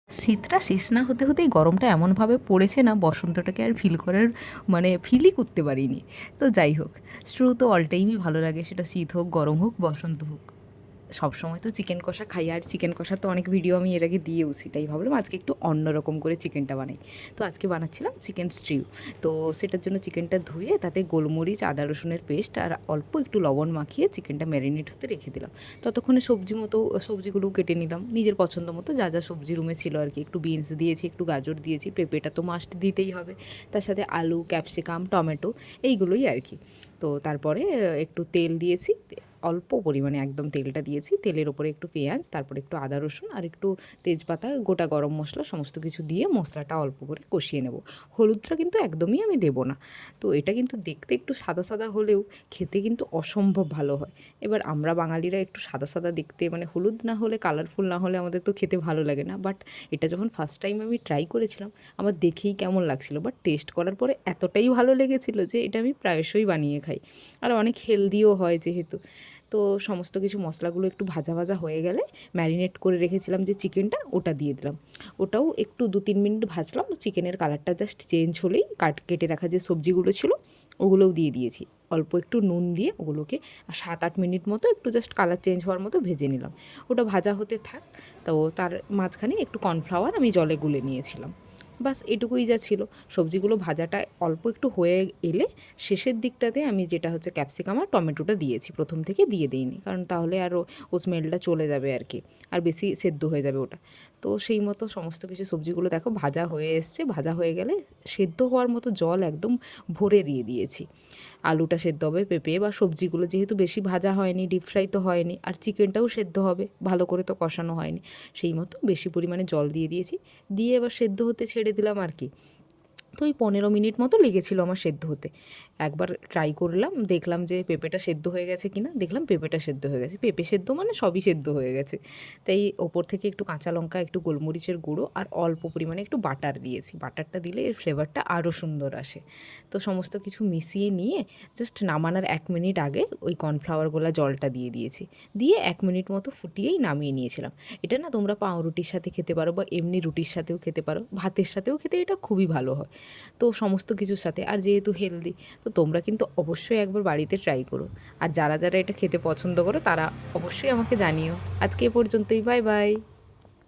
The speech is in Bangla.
শীতটা শেষ না হতে হতেই গরমটা এমনভাবে পড়েছে না, বসন্তটাকে আর ফিল করার ফিলই করতে পারিনি। তো যাই হোক, শুরু তো অল টাইমই ভালো লাগে, সেটা শীত হোক, গরম হোক, বসন্ত হোক। সবসময় তো চিকেন কষা খাই, আর চিকেন কষা তো অনেক ভিডিও আমি এর আগে দিয়েওছি, তাই ভাবলাম আজকে একটু অন্যরকম করে চিকেনটা বানাই। তো আজকে বানাচ্ছিলাম চিকেন স্টিউ। তো সেটার জন্য চিকেনটা ধুয়ে তাতে গোলমরিচ, আদা রসুনের পেস্ট আর অল্প একটু লবণ মাখিয়ে চিকেনটা ম্যারিনেট হতে রেখে দিলাম। ততক্ষণে সবজিগুলো কেটে নিলাম নিজের পছন্দ মতো, যা যা সবজি রুমে ছিল আর কি। একটু বিনস দিয়েছি, একটু গাজর দিয়েছি, পেঁপেটা তো মাস্ট দিতেই হবে, তার সাথে আলু, ক্যাপসিকাম, টমেটো, এইগুলোই আর কি। তো তারপরে একটু তেল দিয়েছি, অল্প পরিমাণে একদম তেলটা দিয়েছি, তেলের ওপরে একটু পেঁয়াজ, তারপরে একটু আদা রসুন আর একটু তেজপাতা, গোটা গরম মশলা সমস্ত কিছু দিয়ে মশলাটা অল্প করে কষিয়ে নেব। হলুদটা কিন্তু একদমই আমি দেবো না। তো এটা কিন্তু দেখতে একটু সাদা সাদা হলেও খেতে কিন্তু অসম্ভব ভালো হয়। এবার আমরা বাঙালিরা একটু সাদা সাদা দেখতে, হলুদ না হলে, কালারফুল না হলে আমাদের তো খেতে ভালো লাগে না। বাট এটা যখন ফার্স্ট টাইম আমি ট্রাই করেছিলাম, আমার দেখেই কেমন লাগছিল, বাট টেস্ট করার পরে এতটাই ভালো লেগেছিল যে এটা আমি প্রায়শই বানিয়ে খাই। আর অনেক হেলদিও হয় যেহেতু। তো সমস্ত কিছু মশলাগুলো একটু ভাজা ভাজা হয়ে গেলে ম্যারিনেট করে রেখেছিলাম যে চিকেনটা, ওটা দিয়ে দিলাম। ওটাও একটু 2-3 মিনিট ভাজলাম। চিকেনের কালারটা জাস্ট চেঞ্জ হলেই কেটে রাখা যে সবজিগুলো ছিল ওগুলোও দিয়ে দিয়েছি। অল্প একটু নুন দিয়ে ওগুলোকে 7-8 মিনিট মতো একটু জাস্ট কালার চেঞ্জ হওয়ার মতো ভেজে নিলাম। ওটা ভাজা হতে থাক। তো তার মাঝখানে একটু কর্নফ্লাওয়ার আমি জলে গুলে নিয়েছিলাম। বাস এটুকুই যা ছিল। সবজিগুলো ভাজাটা অল্প একটু হয়ে এলে শেষের দিকটাতে আমি যেটা হচ্ছে ক্যাপসিকাম আর টমেটোটা দিয়েছি, প্রথম থেকে দিয়ে দিইনি, কারণ তাহলে আরও ও স্মেলটা চলে যাবে আর কি, আর বেশি সেদ্ধ হয়ে যাবে ওটা। তো সেই মতো সমস্ত কিছু সবজিগুলো দেখো ভাজা হয়ে এসছে। ভাজা হয়ে গেলে সেদ্ধ হওয়ার মতো জল একদম ভরে দিয়ে দিয়েছি। আলুটা সেদ্ধ হবে, পেঁপে বা সবজিগুলো যেহেতু বেশি ভাজা হয়নি, ডিপ ফ্রাই তো হয়নি, আর চিকেনটাও সেদ্ধ হবে, ভালো করে তো কষানো হয়নি, সেই মতো বেশি পরিমাণে জল দিয়ে দিয়েছি। দিয়ে এবার সেদ্ধ হতে ছেড়ে দিলাম আর কি। তো ওই 15 মিনিট মতো লেগেছিলো আমার সেদ্ধ হতে। একবার ট্রাই করলাম, দেখলাম যে পেঁপেটা সেদ্ধ হয়ে গেছে কিনা, দেখলাম পেঁপেটা সেদ্ধ হয়ে গেছে। পেঁপে সেদ্ধ মানে সবই সেদ্ধ হয়ে গেছে। তাই ওপর থেকে একটু কাঁচা লঙ্কা, একটু গোলমরিচের গুঁড়ো আর অল্প পরিমাণে একটু বাটার দিয়েছি। বাটারটা দিলে এর ফ্লেভারটা আরও সুন্দর আসে। তো সমস্ত কিছু মিশিয়ে নিয়ে জাস্ট নামানোর 1 মিনিট আগে ওই কর্নফ্লাওয়ার গোলা জলটা দিয়ে দিয়েছি। দিয়ে 1 মিনিট মতো ফুটিয়েই নামিয়ে নিয়েছিলাম। এটা না তোমরা পাউরুটির সাথে খেতে পারো বা এমনি রুটির সাথেও খেতে পারো, ভাতের সাথেও খেতে এটা খুবই ভালো হয়। তো সমস্ত কিছুর সাথে, আর যেহেতু হেলদি, তো তোমরা কিন্তু অবশ্যই একবার বাড়িতে ট্রাই করো। আর যারা যারা এটা খেতে পছন্দ করো তারা অবশ্যই আমাকে জানিও। আজকে এ পর্যন্তই, বাই বাই।